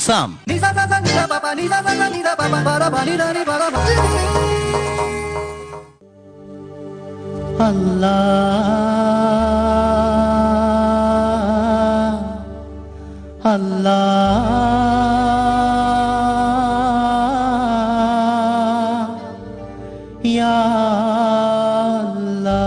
നിസാം. അല്ലാ അല്ലാ യാ അല്ലാ.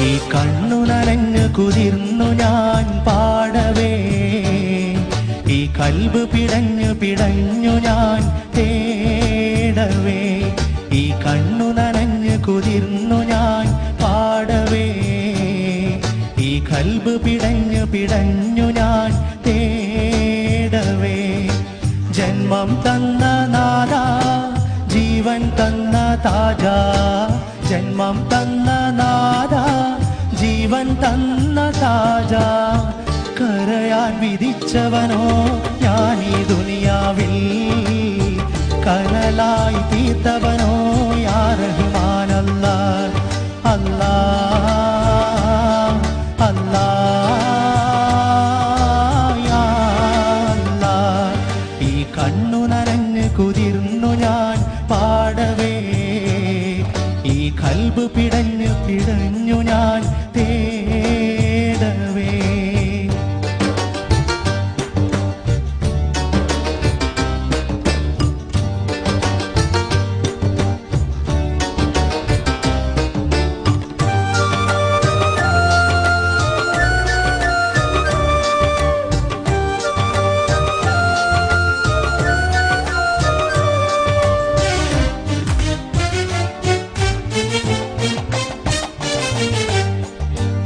ഈ കണ്ണു നനഞ്ഞു കുതിർന്നു ഞാൻ പാടവേ, ഈ കൽബ് പിടഞ്ഞു പിടഞ്ഞു ഞാൻ തേടവേ. ഈ കണ്ണു നനഞ്ഞു കുതിർന്നു ഞാൻ പാടവേ, ഈ കൽബ് പിടഞ്ഞു പിടഞ്ഞു ഞാൻ തേടവേ. ജന്മം തന്ന നാഥ, ജീവൻ തന്ന താജ, ജന്മം തന്ന നാഥ, ജീവൻ തന്ന താജ. കരയാൻ വിധിച്ചവനോ ഞാൻ ഈ ദുനിയാവിൽ, കനലായി തീർത്തവനോ യാ റഹ്മാൻ. അല്ലാ അല്ലാ അല്ലാ യാ അല്ലാ. ഈ കണ്ണു നനഞ്ഞു കുതിർന്നു ഞാൻ പാടവേ, ഈ കൽബ് പിടഞ്ഞു പിടഞ്ഞു ഞാൻ തേടവേ.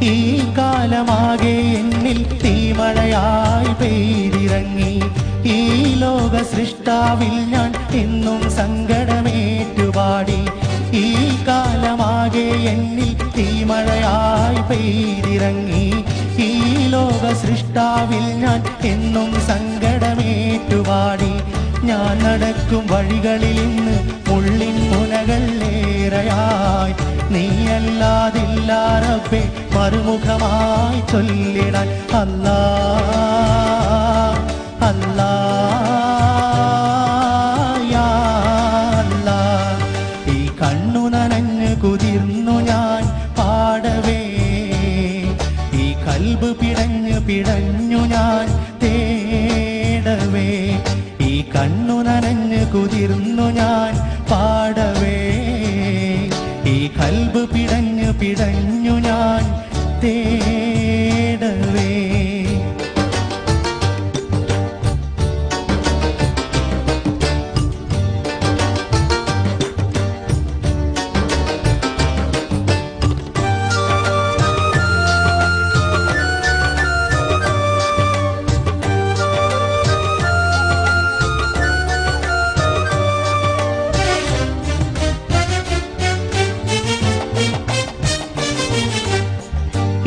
ഈ കാലമാകെ എന്നിൽ തീമഴയായി പെയ്തിറങ്ങി, ഈ ലോക സൃഷ്ടാവിൽ ഞാൻ എന്നും സങ്കടമേറ്റുപാടി. ഈ കാലമാകെ എന്നിൽ തീമഴയായി പെയ്തിറങ്ങി, ഈ ലോക സൃഷ്ടാവിൽ ഞാൻ എന്നും സങ്കടമേറ്റുപാടി. ഞാൻ നടക്കും വഴികളിൽ ഇന്ന് മുള്ളിൻ മുനകൾ ഏറെയായി, നീയല്ലാതില്ല റബ്ബേ മറുമുഖമായി ചൊല്ലിടാൻ. അല്ലാ അല്ലാ യാ അല്ലാ. ഈ കണ്ണു നനഞ്ഞു കുതിർന്നു ഞാൻ പാടവേ, ഈ കൽബ് പിടഞ്ഞു പിടഞ്ഞു ഞാൻ തേടവേ. ഈ കണ്ണു നനഞ്ഞു കുതിർന്നു ഞാൻ പാടവേ, ഈ കൽബ് പിടഞ്ഞു പിടഞ്ഞു ഞാൻ തേടവേ.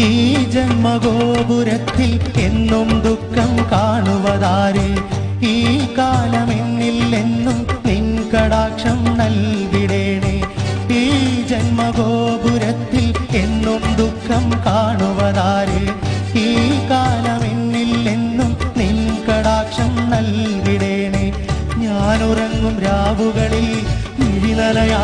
ഈ ജന്മഗോപുരത്തിൽ എന്നും ദുഃഖം കാണുവതാര്, ഈ കാലമെന്നിൽ എന്നും നിൻ കടാക്ഷം നൽകിടേണേ. ഈ ജന്മഗോപുരത്തിൽ എന്നും ദുഃഖം കാണുവതാര്, ഈ കാലമെന്നിൽ എന്നും നിൻ കടാക്ഷം നൽകിടേണേ. ഞാനുറങ്ങും രാവുകളിൽ മിഴിനലയാദിനമുണ്ടോ,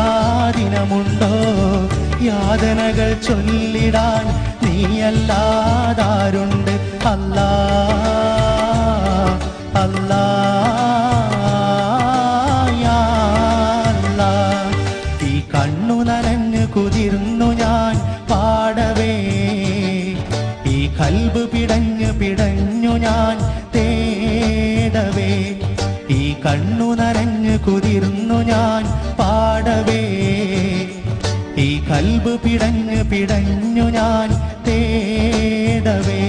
യാതനകൾ ചൊല്ലിടാൻ നീയല്ലാതാരുണ്ട്. അല്ലാ അല്ലാ യാ അല്ലാ. ഈ കണ്ണു നനഞ്ഞു കുതിർന്നു ഞാൻ പാടവേ, ഈ കൽബ് പിടഞ്ഞു പിടഞ്ഞു ഞാൻ തേടവേ. ഈ കണ്ണു നനഞ്ഞു കുതിർന്നു ഞാൻ പാടവേ, ഈ കൽബ് പിടഞ്ഞു പിടഞ്ഞു ഞാൻ തേടവേ.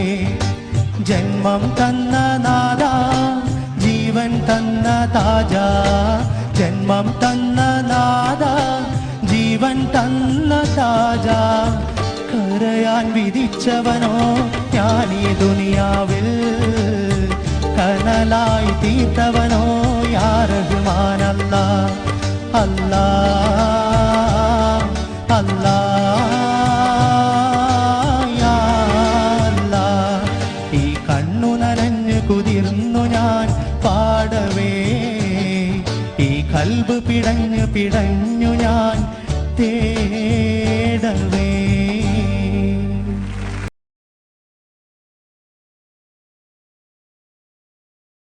ജന്മം തന്ന നാഥ, ജീവൻ തന്ന തന്ന താജ, ജന്മം തന്ന നാദ, ജീവൻ തന്ന താജ. കരയാൻ വിധിച്ചവനോ ഞാനീ ദുനിയാവിൽ, കനലായി തീർത്തവനോ യാ റഹ്മാൻ അല്ലാ. അല്ലാ അല്ലാ യാ അല്ലാ. ഈ കണ്ണു നനഞ്ഞു കുതിർന്നു ഞാൻ പാടവേ, ഈ കൽബ് പിടഞ്ഞു പിടഞ്ഞു ഞാൻ തേടവേ.